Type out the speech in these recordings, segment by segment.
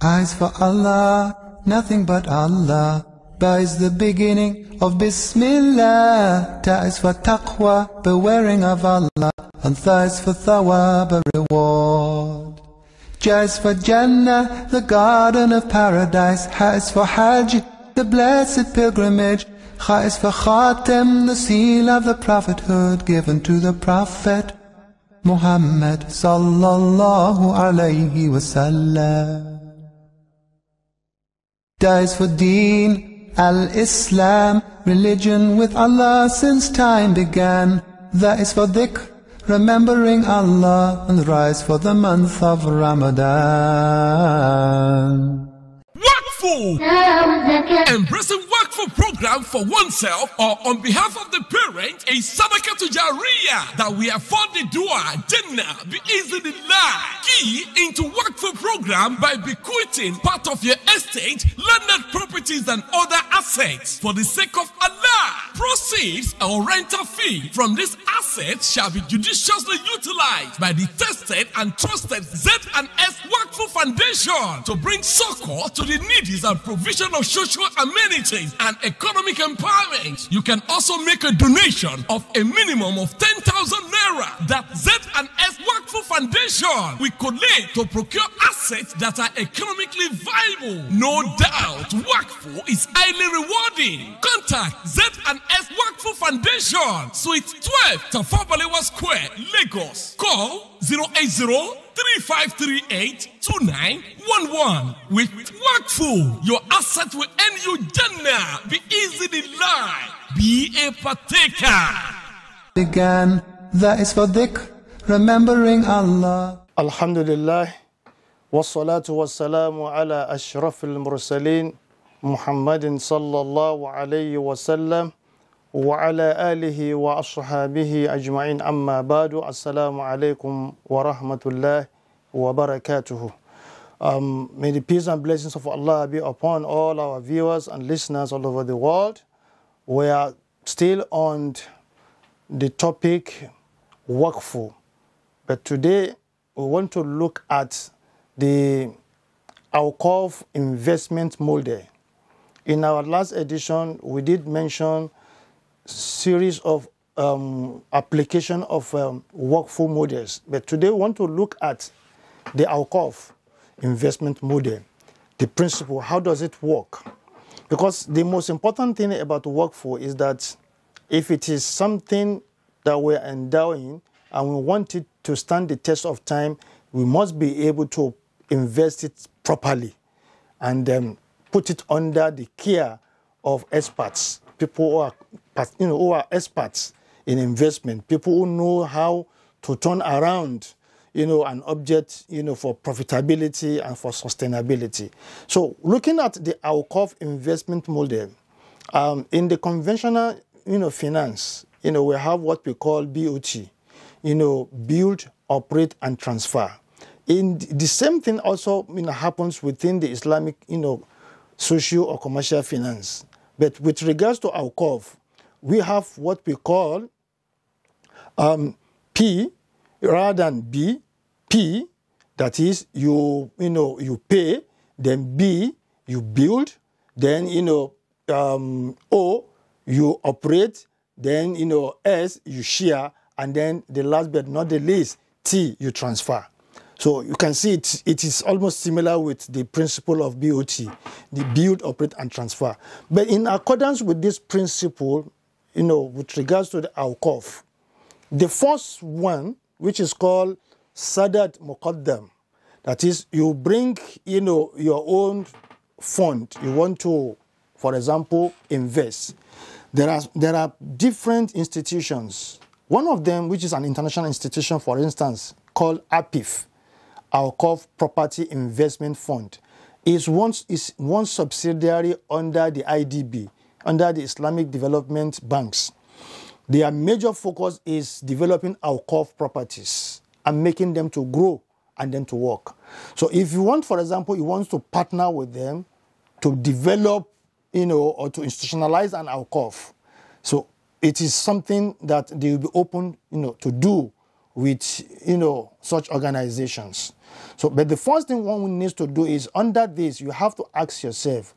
Eyes for Allah, nothing but Allah. Ba is the beginning of Bismillah. Ta is for taqwa, bewaring of Allah. And Tha is for thawab, a reward. Ja is for Jannah, the garden of paradise. Ha is for Hajj, the blessed pilgrimage. Kha is for Khatem, the seal of the prophethood given to the Prophet Muhammad sallallahu alayhi wasallam. Da is for Deen, Al-Islam, religion with Allah since time began. That is for dhikr, remembering Allah, and rise for the month of Ramadan. Waqfu! Embracing Waqfu program for oneself or on behalf of the parent is Sadaqah to Jariyah that we afford the dua Jannah bi-iznillah. Key into Waqfu program by bequeathing part of your estate, landed properties and other assets for the sake of Allah. Proceeds or rental fee from this asset shall be judiciously utilized by the tested and trusted Z&S Waqfu Foundation to bring succor to the needy and provision of social amenities and economic empowerment. You can also make a donation of a minimum of 10,000 naira that Z&S Waqfu Foundation will collect to procure assets that are economically viable. No doubt, Waqfu is highly rewarding. Contact Z&S Waqfu Foundation, Suite 12, Tafawa Balewa Square, Lagos. Call 080-3538-2911. With Waqfu, your asset will earn you Jannah. Be easy in life. Be a partaker. Began, that is for dhikr, remembering Allah. Alhamdulillah, wassalatu wassalamu ala ashrafil mursalin, Muhammadin sallallahu alayhi wa sallam, wa ala alihi wa ashabihi ajma'in, amma ba'du. Assalamu alaikum wa rahmatullahi wa barakatuhu. May the peace and blessings of Allah be upon all our viewers and listeners all over the world. We are still on the topic Waqfu, but today we want to look at the Awqaf investment model. In our last edition, we did mention series of application of Waqfu models, but today we want to look at the Awqaf investment model, the principle, how does it work? Because the most important thing about Waqfu is that if it is something that we're endowing and we want it to stand the test of time, we must be able to invest it properly and put it under the care of experts, people who are experts in investment, people who know how to turn around an object, for profitability and for sustainability. So looking at the Awqaf investment model, in the conventional, finance, we have what we call BOT, build, operate, and transfer. In the same thing also, happens within the Islamic, social or commercial finance. But with regards to Awqaf, we have what we call P rather than B. P, that is you pay, then B, you build, then O, you operate, then S, you share, and then the last but not the least, T, you transfer. So you can see it is almost similar with the principle of BOT, the build, operate, and transfer. But in accordance with this principle, with regards to the Awqaf, the first one, which is called Sadat Muqaddam, that is, you bring, your own fund, you want to, for example, invest. There are different institutions. One of them, which is an international institution, for instance, called APIF, Awqaf Property Investment Fund, is one subsidiary under the IDB, under the Islamic Development Banks. Their major focus is developing Awqaf properties and making them to grow and then to work. So if you want, for example, you want to partner with them to develop, or to institutionalize an Awqaf, so it is something that they will be open, to do with, such organizations. So, but the first thing one needs to do is, under this, you have to ask yourself,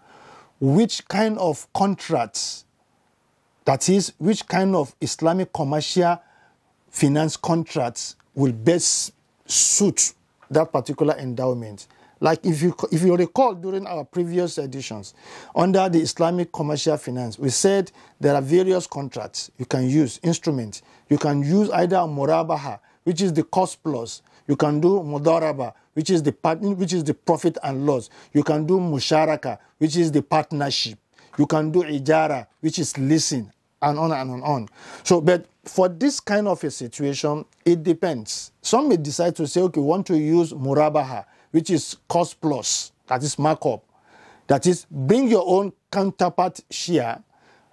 which kind of contracts, that is, which kind of Islamic commercial finance contracts will best suit that particular endowment. Like if you recall during our previous editions, under the Islamic commercial finance, we said there are various contracts you can use, instruments. You can use either murabaha, which is the cost plus. You can do mudaraba, which is the profit and loss. You can do musharaka, which is the partnership. You can do ijara, which is leasing, and on and on. So, but for this kind of a situation, it depends. Some may decide to say, okay, we want to use murabaha, which is cost plus, that is markup. That is, bring your own counterpart share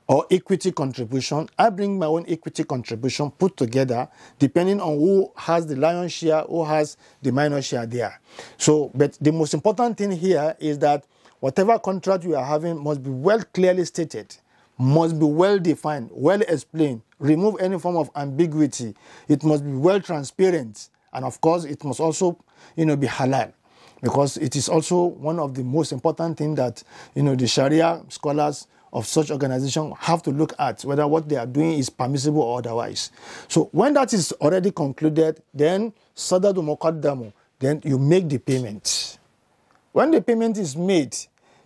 or equity contribution. I bring my own equity contribution put together, depending on who has the lion's share, who has the minor share there. So, but the most important thing here is that whatever contract you are having must be well clearly stated, must be well defined, well explained, remove any form of ambiguity. It must be well transparent. And of course, it must also, be halal. Because it is also one of the most important things that, the Sharia scholars of such organization have to look at, whether what they are doing is permissible or otherwise. So when that is already concluded, then sadadu muqaddamu, then you make the payment. When the payment is made,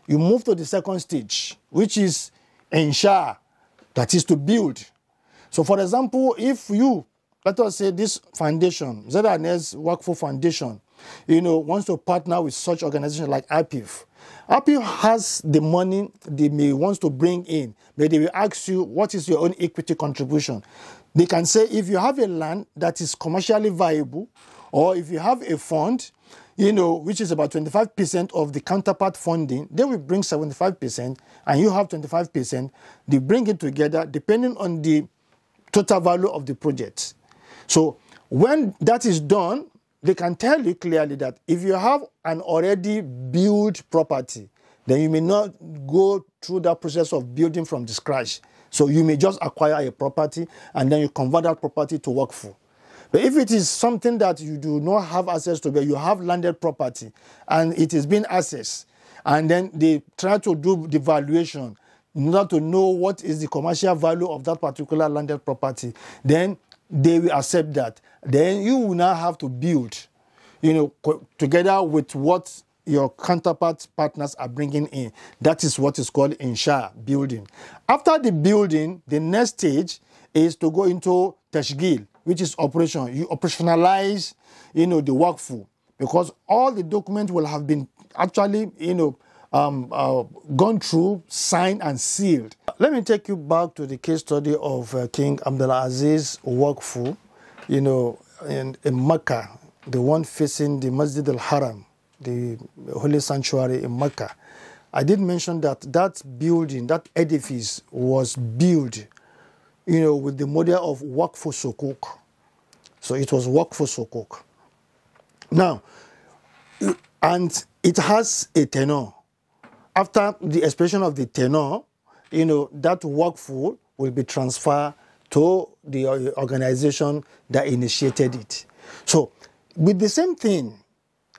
you move to the second stage, which is insha, that is to build. So for example, if you, let us say this foundation, ZNS Waqf Foundation, wants to partner with such organizations like APIF. APIF has the money they may want to bring in, but they will ask you, what is your own equity contribution? They can say, if you have a land that is commercially viable, or if you have a fund, which is about 25% of the counterpart funding, they will bring 75%, and you have 25%. They bring it together, depending on the total value of the project. So when that is done, they can tell you clearly that if you have an already built property, then you may not go through that process of building from the scratch. So you may just acquire a property and then you convert that property to Waqf. But if it is something that you do not have access to, but you have landed property and it is being accessed, and then they try to do the valuation in order to know what is the commercial value of that particular landed property, then they will accept that. Then you will now have to build, together with what your counterpart partners are bringing in. That is what is called insha, building. After the building, the next stage is to go into tashgil, which is operation. You operationalize, the Waqf, because all the documents will have been actually, gone through, signed and sealed. Let me take you back to the case study of King Abdulaziz Waqf, in Mecca, the one facing the Masjid al-Haram, the holy sanctuary in Mecca. I did mention that building, that edifice was built, with the model of Waqf Sukuk. So it was Waqf Sukuk. Now, and it has a tenure. After the expiration of the tenure, that Waqf will be transferred to the organization that initiated it. So, with the same thing,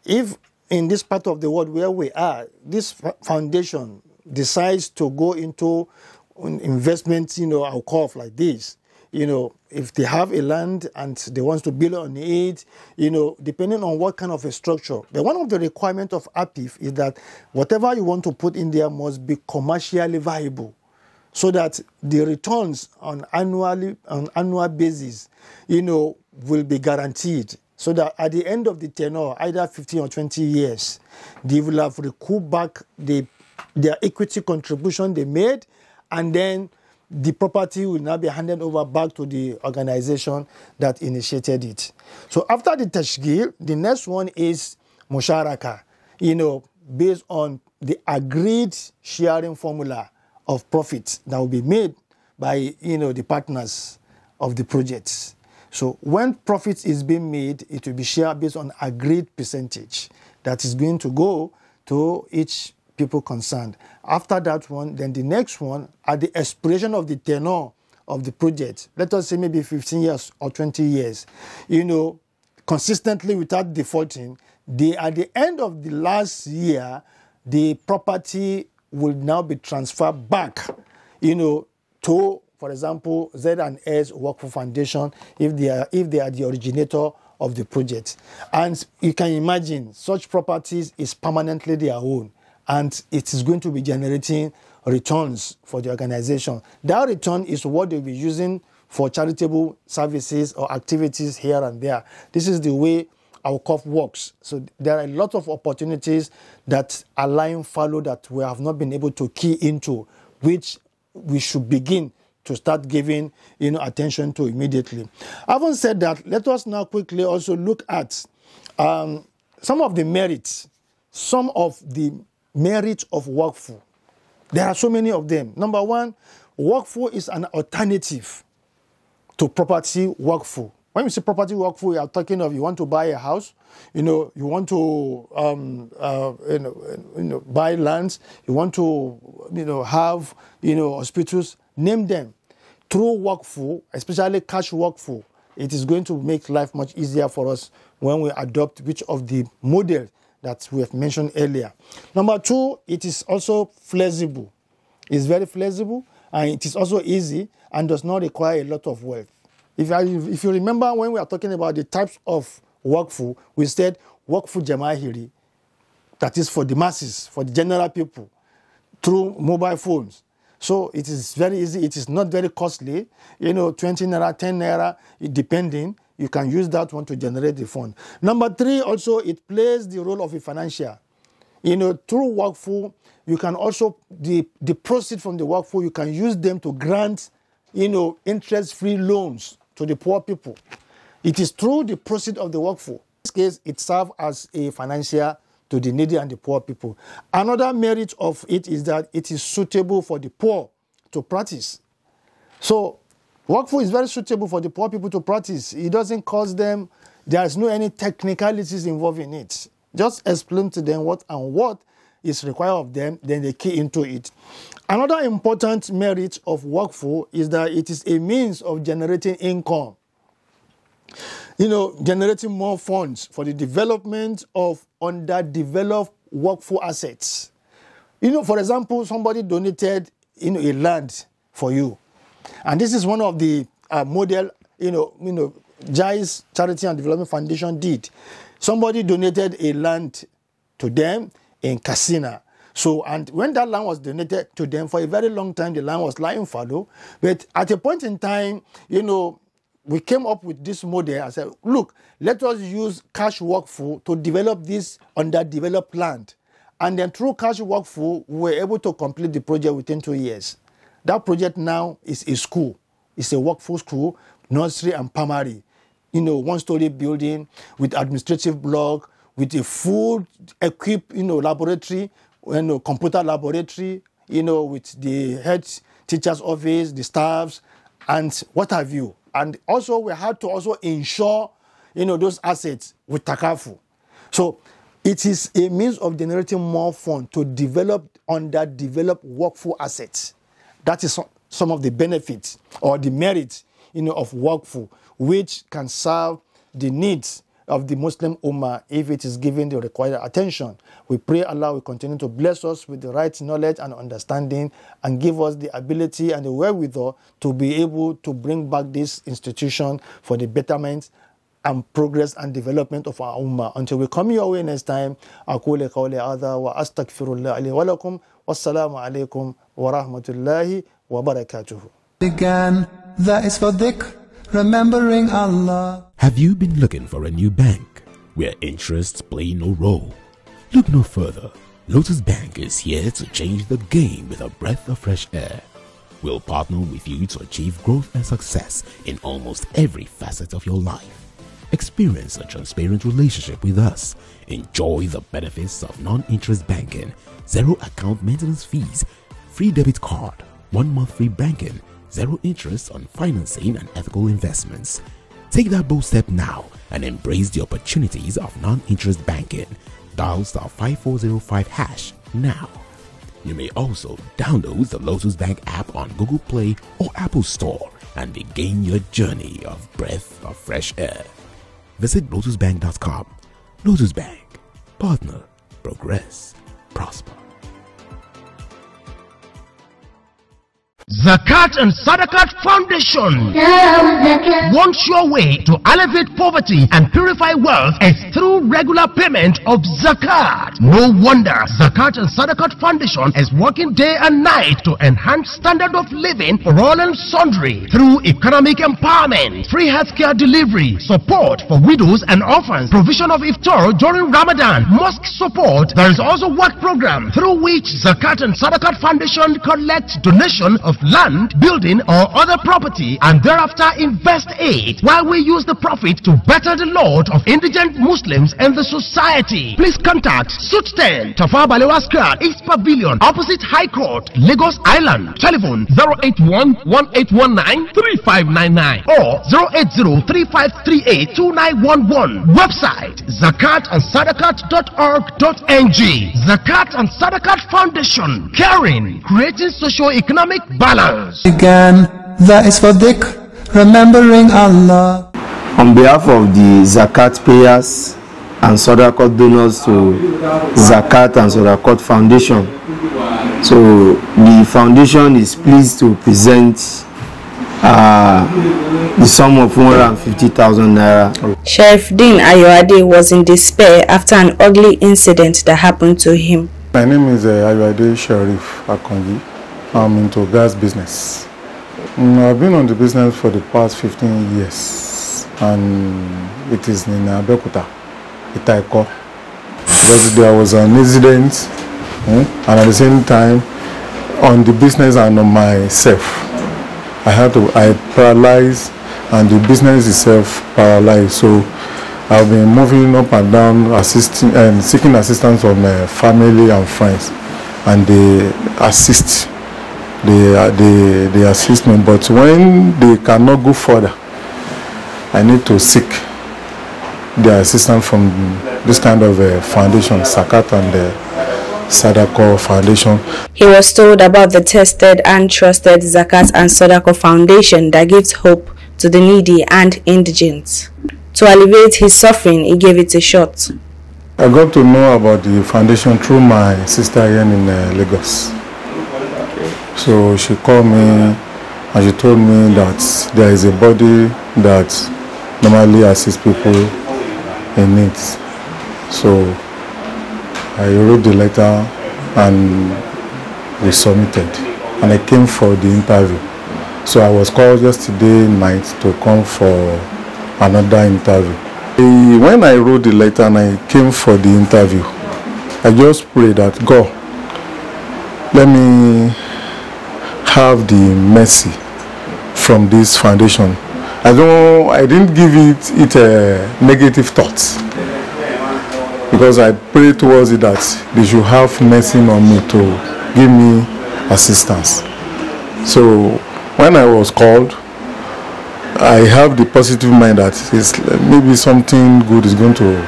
if in this part of the world where we are, this foundation decides to go into investments, I'll call like this, if they have a land and they want to build on it, depending on what kind of a structure. But one of the requirements of APIF is that whatever you want to put in there must be commercially viable, so that the returns on annual basis, will be guaranteed. So that at the end of the tenure, either 15 or 20 years, they will have recouped back their equity contribution they made, and then the property will now be handed over back to the organization that initiated it. So after the tashgil, the next one is musharaka, based on the agreed sharing formula of profits that will be made by, the partners of the projects. So when profits is being made, it will be shared based on agreed percentage that is going to go to each people concerned. After that one, then the next one, at the expiration of the tenure of the project, let us say maybe 15 years or 20 years, consistently without defaulting, at the end of the last year, the property will now be transferred back, to, for example, Z&S Workful Foundation, if they are the originator of the project. And you can imagine such properties is permanently their own, and it is going to be generating returns for the organization. That return is what they'll be using for charitable services or activities here and there. This is the way our COF works. So there are a lot of opportunities that are lying fallow that we have not been able to key into, which we should begin to start giving attention to immediately. Having said that, let us now quickly also look at some of the merits of Waqfu. There are so many of them. Number one, Waqfu is an alternative to property Waqfu. When we say property Waqfu, we are talking of you want to buy a house, you want to buy lands, you want to have hospitals, name them. Through Waqfu, especially cash Waqfu, it is going to make life much easier for us when we adopt which of the models that we have mentioned earlier. Number two, it is also flexible. It's very flexible, and it is also easy and does not require a lot of wealth. If you remember when we are talking about the types of Waqfu, we said Waqfu Jamahiri, that is for the masses, for the general people, through mobile phones. So it is very easy. It is not very costly. 20 naira, 10 naira, depending. You can use that one to generate the fund. Number three, also, it plays the role of a financier. Through Waqfu, you can also, the proceeds from the Waqfu, you can use them to grant, interest-free loans to the poor people. It is through the proceeds of the Waqfu. In this case, it serves as a financier to the needy and the poor people. Another merit of it is that it is suitable for the poor to practice. So Waqfu is very suitable for the poor people to practice. It doesn't cost them. There is no any technicalities involved in it. Just explain to them what is required of them, then they key into it. Another important merit of Waqfu is that it is a means of generating income. Generating more funds for the development of underdeveloped Waqfu assets. For example, somebody donated a land for you. And this is one of the model, Jais Charity and Development Foundation did. Somebody donated a land to them in Katsina. So, and when that land was donated to them, for a very long time, the land was lying fallow. But at a point in time, we came up with this model. I said, look, let us use cash Waqfu to develop this underdeveloped land. And then through cash Waqfu, we were able to complete the project within 2 years. That project now is a school. It's a Waqfu school, nursery and primary. One-story building with administrative block, with a full equipped, laboratory, computer laboratory, with the head teacher's office, the staffs, and what have you. And also, we had to also ensure, those assets with Takafu. So it is a means of generating more funds to develop underdeveloped Waqfu assets. That is some of the benefits or the merits, of Waqfu, which can serve the needs of the Muslim Ummah if it is given the required attention. We pray Allah will continue to bless us with the right knowledge and understanding and give us the ability and the wherewithal to be able to bring back this institution for the betterment and progress and development of our Ummah. Until we come your way next time, أقول قولي هذا وأستغفر الله لي ولكم والسلام عليكم ورحمة الله وبركاته. Began, that is for dhikr, remembering Allah. Have you been looking for a new bank where interests play no role? Look no further. Lotus Bank is here to change the game with a breath of fresh air. We'll partner with you to achieve growth and success in almost every facet of your life. Experience a transparent relationship with us. Enjoy the benefits of non-interest banking, zero account maintenance fees, free debit card, 1 month free banking, zero interest on financing and ethical investments. Take that bold step now and embrace the opportunities of non-interest banking. Dial *5405# now. You may also download the Lotus Bank app on Google Play or Apple Store and begin your journey of breath of fresh air. Visit lotusbank.com. Lotus Bank. Partner. Progress. Prosper. Zakat and Sadaqat Foundation wants your way to elevate poverty and purify wealth is through regular payment of zakat. No wonder Zakat and Sadaqat Foundation is working day and night to enhance standard of living for all and sundry through economic empowerment, free healthcare delivery, support for widows and orphans, provision of iftar during Ramadan, mosque support. There is also work program through which Zakat and Sadaqat Foundation collects donation of land, building or other property and thereafter invest it while we use the profit to better the lot of indigent Muslims in the society. Please contact Suit 10 Tafawa Balewa Square, East Pavilion, opposite High Court, Lagos Island. Telephone 081-1819-3599 or 080-3538-2911. Website zakatandsadaqat.org.ng. Zakat and Sadaqat Foundation, caring, creating socio-economic balance. Again, that is for dhikr, remembering Allah. On behalf of the Zakat payers and Sadaqat donors to Zakat and Sadaqat Foundation, so the foundation is pleased to present the sum of 150,000 naira. Sheriffdeen Ayoade was in despair after an ugly incident that happened to him. My name is Ayoade Sheriff Akonji. I'm into gas business. I've been on the business for the past 15 years, and it is in Abeokuta, Itaiko. Because there was an incident, and at the same time, on the business and on myself, I paralyzed, and the business itself paralyzed. So I've been moving up and down, assisting and seeking assistance from my family and friends, and they assist. They assist me, but when they cannot go further, I need to seek the assistance from this kind of foundation, Zakat and the Sadaqat Foundation. He was told about the tested and trusted Zakat and Sadaqat Foundation that gives hope to the needy and indigent. To alleviate his suffering, he gave it a shot. I got to know about the foundation through my sister here in Lagos. So she called me and she told me that there is a body that normally assists people in need. So I wrote the letter and we submitted, and I came for the interview. So I was called yesterday night to come for another interview. When I wrote the letter and I came for the interview, I just prayed that God, let me have the mercy from this foundation. I didn't give it a negative thought, because I prayed towards it that they should have mercy on me to give me assistance. So when I was called, I have the positive mind that maybe something good is going to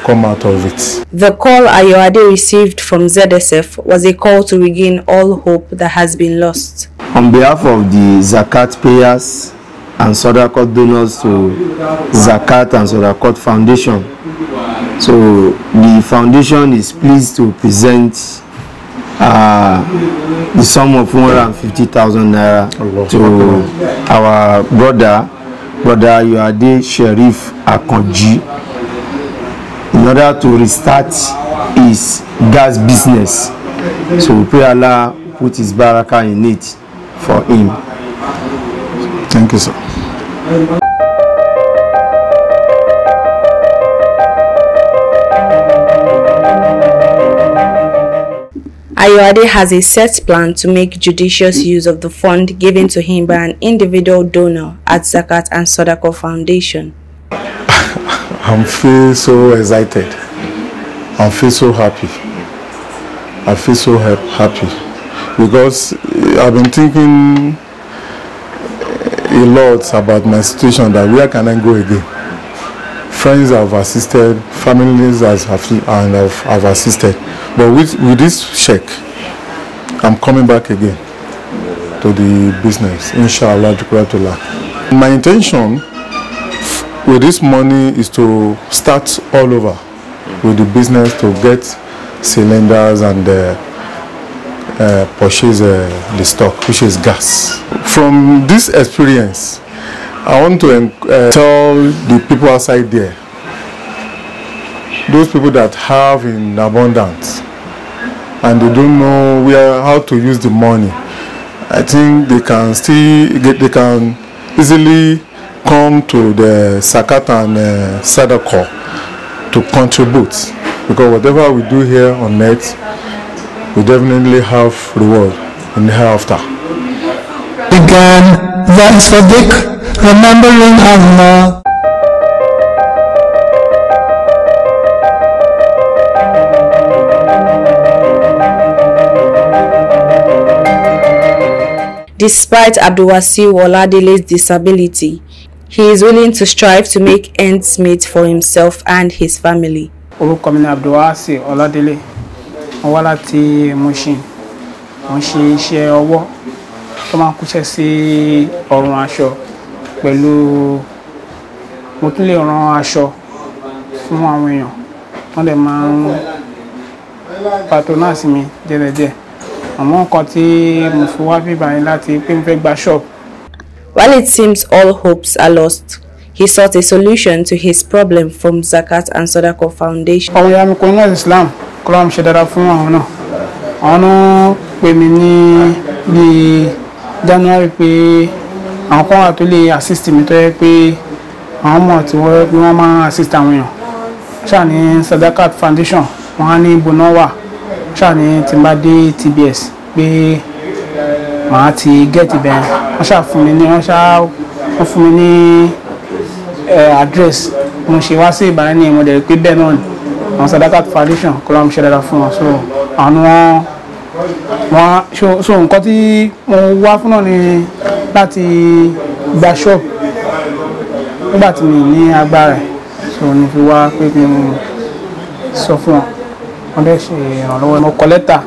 come out of it. The call Ayoade received from ZSF was a call to regain all hope that has been lost. On behalf of the Zakat payers and Sadaqat donors to Zakat and Sadaqat Foundation, so the foundation is pleased to present the sum of 150,000 naira to our brother Ayoade Sheriff Akonji, in order to restart his gas business. So we pray Allah put his barakah in it for him. Thank you, sir. Ayoade has a set plan to make judicious use of the fund given to him by an individual donor at Zakat and Sadaqat Foundation. I feel so excited. I feel so happy. I feel so happy because I've been thinking a lot about my situation, that where can I go again? Friends have assisted, families have assisted, but with this check, I'm coming back again. to the business, inshallah. My intention with this money is to start all over with the business, to get cylinders and purchase the stock, which is gas. From this experience, I want to tell the people outside there, those people that have in abundance and they don't know how to use the money, I think they can easily come to the Zakat and Sadaqah to contribute, because whatever we do here on earth, we definitely have reward in the hereafter. Again, that is for dhikr, remembering Allah. Despite Abdulwasiu Oladele's disability, he is willing to strive to make ends meet for himself and his family. Orúkọ mi ni Abdulwasiu Oladele, mo wá láti Mushin. Mo ń ṣe iṣẹ́ ọwọ́ tó máa ń kúṣẹ́ sí ọrùn aṣọ, pẹ̀lú mo tún lè rán aṣọ fún àwọn èèyàn wọ́n dẹ̀ máa ń patronize mi díẹ̀díẹ̀. Àmọ́ nǹkan tí mo fi wá bíbá yẹn láti pé mo fẹ́ gba shop. While it seems all hopes are lost, he sought a solution to his problem from Zakat and Sadaqah Foundation. Ọmọ ìyá mi kò ní Islam, kọ́ ló ń ṣe dáadáa fún àwọn náà. Àwọn náà pè mí ní bí January pé àwọn kan wà tó lè assist mi, tó yẹ pé àwọn mọ̀ tí wọ́n máa assist àwọn èèyàn. Ṣáà ní Zakat Foundation, wọ́n á ní ibo náà wà. Ṣáà ní tí n bá dé TBS pé màá ti get ibẹ̀. Wọ́n ṣáà fún mi ní address. Mo ṣe wá sí Ìbàdàn ní mo dẹ̀ pé bẹ́ẹ̀ náà ni àwọn Zakat Foundation kọ́ ló ń ṣe dáadáa fún wọn. So àwọn wọ́n so nǹkan tí mo wá fún náà ni láti gba shop nígbà tí mi ní agbára ẹ̀. So ní fi wá pé kí n sọ fún wọn. Wọ́n dẹ̀ ṣe ìrànlọ́wọ́. Mo kọ lẹ́tà,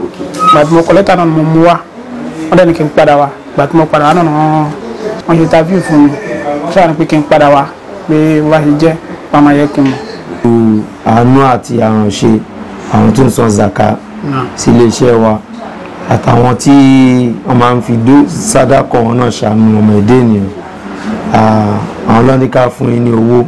ìgbà tí mo kọ lẹ́tà náà mo mú wá, wọ́n dẹ̀ ní kí n padà wá. Ìgbà tí mo padà wá náà wọ́n ṣe interview fún mi, wọ́n ṣáà ní pé kí n padà wá, pé wá ṣe jẹ́ wọ́n máa yẹ kí n mọ̀. Àánú àti àránṣe àwọn tó ń san zaka sí iléeṣẹ́ wa àtàwọn tí wọ́n máa ń fi sádàkọ̀ wọn náà ṣàánú ọmọ ẹ̀dá ènìyàn, àwọn lọ́nìkà fún yín ní owó.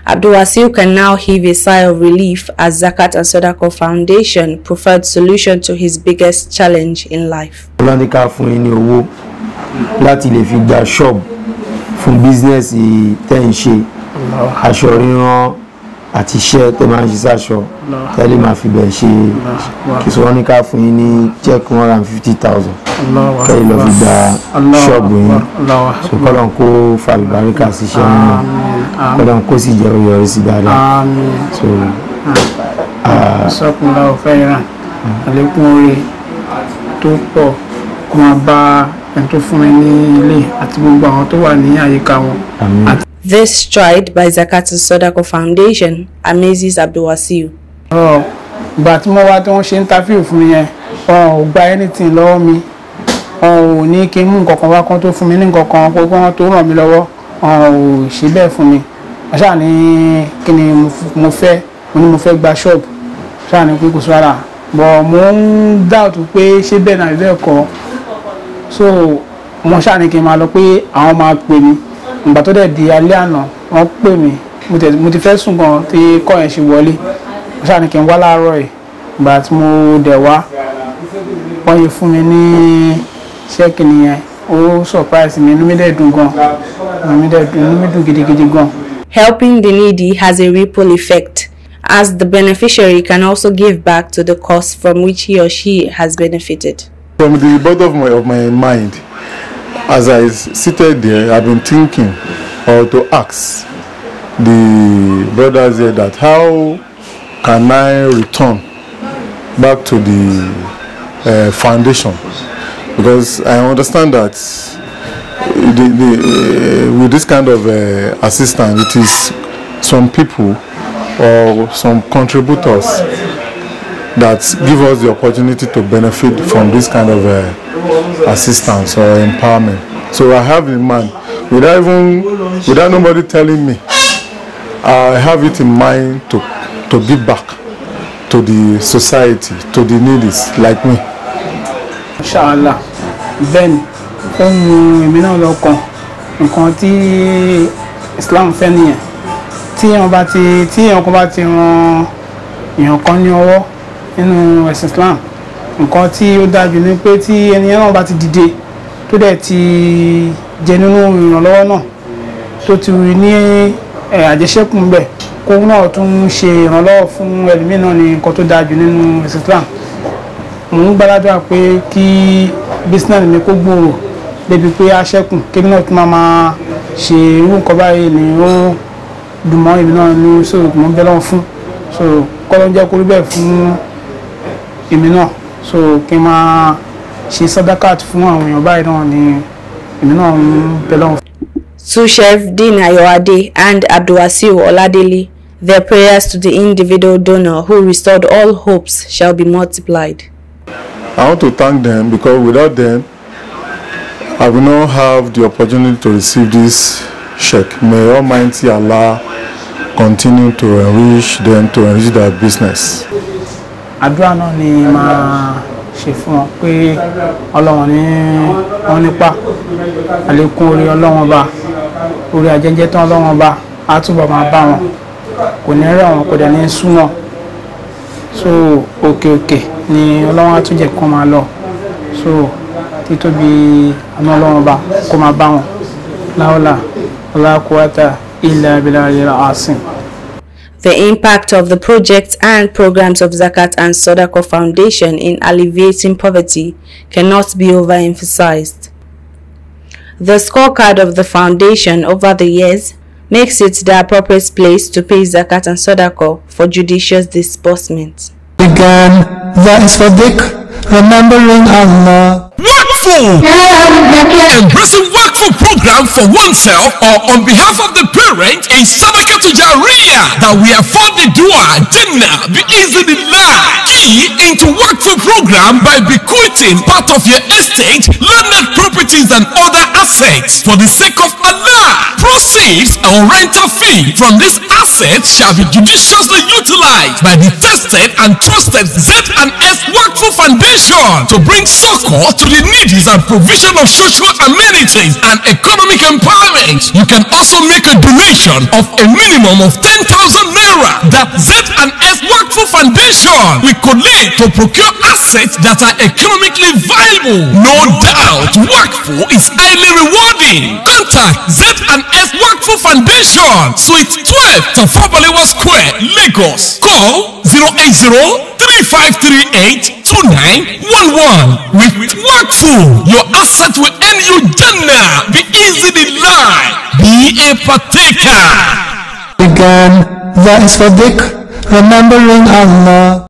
Abdulwasiu can now heave a sigh of relief as Zakat and Sadaqah Foundation preferred solution to his biggest challenge in life. Lọ́nìkà fún yín ní owó láti lè fi gba shop fún bísínẹ́sì tẹ́ ń ṣe, aṣọ ríran àti iṣẹ́ tẹ́ máa ń ṣe sáṣọ tẹ́lẹ̀ máa fi bẹ̀ ṣe, kí sọ wọ́n ní ká fún yín ní check 150,000 kẹ́yìn lọ fi gba ṣọ́ọ̀bù yín. So kọ́lọ́n kó fàlùbáríkà síṣẹ́ nínú, kọ́lọ́n kó sì jẹ́ oyọrí sí dáadáa. So sọ́kùnlá ọ̀fẹ́ ìran àlékún oore tó pọ̀ kó máa bá ẹni tó fún mi ní ilé àti gbogbo àwọn tó wà ní àyíká wọn. This stride by Zakat and Sadaqah Foundation amazes Abdulwasiu. Ìgbà tí mo wá tí wọ́n ṣe interview fún mi yẹn, wọn ò gba anything lọ́wọ́ mi, wọn ò ní kí n mú nǹkan kan wá kán tó fún mi ní nǹkan kan, pé wọ́n tó ràn mí lọ́wọ́, wọn ò ṣe bẹ́ẹ̀ fún mi. Ṣáà ní kí ni mo fẹ́, mo fẹ́ gba shop, ṣáà ní pé kò sára, but mo ń doubt pé ṣé bẹ́ẹ̀ náà bẹ́ẹ̀ kọ́. So mo ṣáà ní kí n máa lọ pé àwọn máa pè mí. Ìgbà tó dẹ̀ di alẹ́ àná wọ́n pè mí, mo ti fẹ́ sùn gan tí kọ́ yẹn ṣe wọlé. Wọ́n ṣáà ní kí n wá láàárọ̀ ẹ̀. Ìgbà tí mo dẹ̀ wá, wọ́n yẹ fún mi ní ṣẹ́ẹ̀kì nìyẹn, ó surprise mi, inú mi dẹ̀ dùn gan, inú mi dùn gidigidi gan. Helping the needy has a ripple effect, as the beneficiary can also give back to the cause from which he or she has benefited. From the bottom of my mind, as I seated there, I've been thinking or to ask the brothers here that how can I return back to the foundation, because I understand that with this kind of assistance, it is some people or some contributors that give us the opportunity to benefit from this kind of assistance or empowerment. So I have in mind, without nobody telling me, I have it in mind to give back to the society, to the needy like me. Inshallah, then èmi náà lọ́kàn nǹkan tí Islam fẹ́ nìyẹn. Tí èèyàn kan bá ti ran èèyàn kan ní ọwọ́ nínú ẹ̀sìn Islam, nǹkan tí ó dájú ni pé tí ẹnìyẹn náà bá ti dìde tó dẹ̀ ti jẹ nínú ìrànlọ́wọ́ náà tó ti rí ní àjẹṣẹ́kù ń bẹ̀ kó náà tún ṣe ìrànlọ́wọ́ fún ẹlòmíì náà ní nǹkan tó dájú nínú ẹ̀sìn Islam. Mo ń gbàdúrà pé kí business mi kó gbòòrò débi pé aṣẹ́kù kébí náà tún máa ṣe irú nǹkan báyìí ni ó dùn mọ́ èmi náà ní so mo ń bẹ lọ́wọ́ fún so kọ́lọ́ ń jẹ́ kó rí bẹ́ẹ̀ fún èmi náà so kí n máa ṣe sadakat fún àwọn èèyàn báyìí náà ni èmi náà ń bẹ lọ́wọ́ fún. To Sherifdeen Ayoade and Abdulwasiu Oladele, their prayers to the individual donor who restored all hopes shall be multiplied. I want to thank them because without them, I will not have the opportunity to receive this check. May Almighty Allah continue to enrich them, to enrich their business. Àdúrà náà ni máa ṣe fún wọn pé Ọlọ́run ní wọn nípa àlékún orí Ọlọ́run Ọba orí ajẹ́jẹ́ tán Ọlọ́run Ọba á túbọ̀ máa bá wọn kò ní rẹ̀ wọn kò dẹ̀ ní sú wọn so òkè ni Ọlọ́run á tún jẹ́ kó máa lọ so títóbi àánú Ọlọ́run Ọba kó máa bá wọn láwọlá wala quwwata illa billahil azim. The impact of the projects and programs of Zakat and Sadaqah Foundation in alleviating poverty cannot be overemphasized. The scorecard of the foundation over the years makes it the appropriate place to pay Zakat and Sadaqah for judicious disbursement. Began, that is for dhikr, remembering Allah. Embracing Wakfu program for oneself or on behalf of the parent is Sadaqah to Jariyah that we afford the dua Jannah bi-iznillah. Key into Wakfu program by bequeathing part of your estate, landed properties and other assets for the sake of Allah. Proceeds or rental fee from this asset shall be judiciously utilized by the tested and trusted Z&S Wakfu Foundation to bring succor to the needy and provision of social amenities and economic empowerment. You can also make a donation of a minimum of 10,000 naira that Z&S Wakfu Foundation will collect to procure assets that are economically viable. No doubt, Wakfu is highly rewarding. Contact Z&S Wakfu Foundation, Suite 12, Tafawa Balewa Square, Lagos. Call 080-3538-2911. With Wakfu, your asset will earn you Jannah. Be easy in life. Be a partaker. Began, that is for dhikr, remembering Allah.